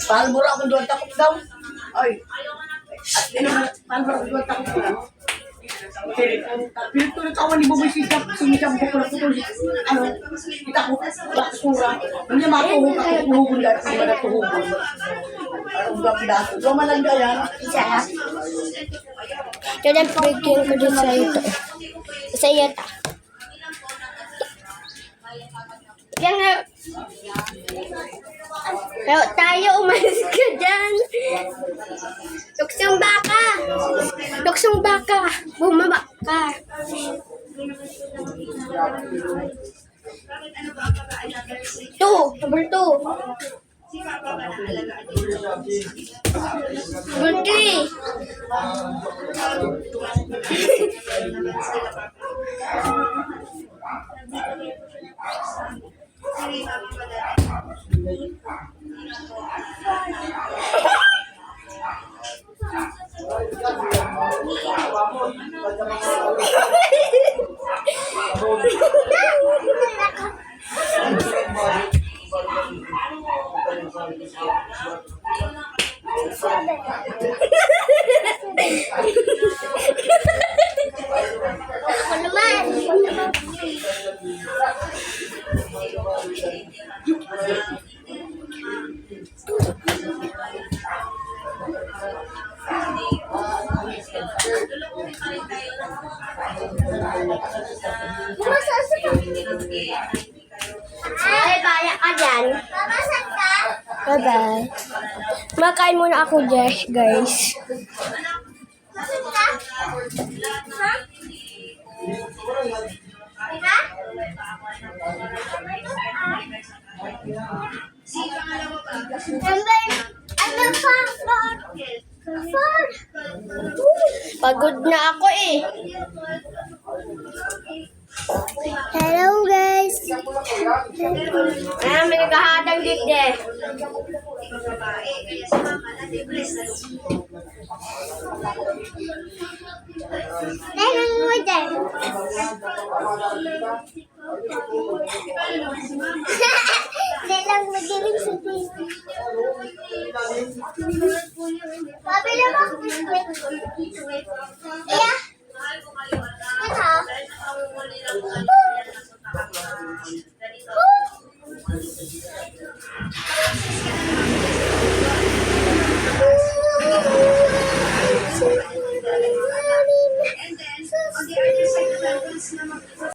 Paano mo akong doon takot daw? Ay. At paano mo akong doon takot daw? Pinagtuloy ka ni Buboy sumisap ko pala ko ano, kita ko, baksura. Hindi niya matuhog ako, tuhugon dahil hindi na tuhugon. Parang gabi-dato. Luma lang yan. Isa. Ito lang bigyan ko din sa ito. Sa iyo ta. Yan nga. Pero tayo, umalis ka dyan. Tuksong baka. Tuksong baka. Bumaba ka. Number 2. Number 3. Ako naman. Ay, kaya ka dyan. Bye-bye. Makain muna ako, guys. Pagod na ako eh. Hello guys. May naghahatang dito. Tingnan mo dyan. Hindi lang magaling sa TV. Pabili mo biskwit. Iya. Ito.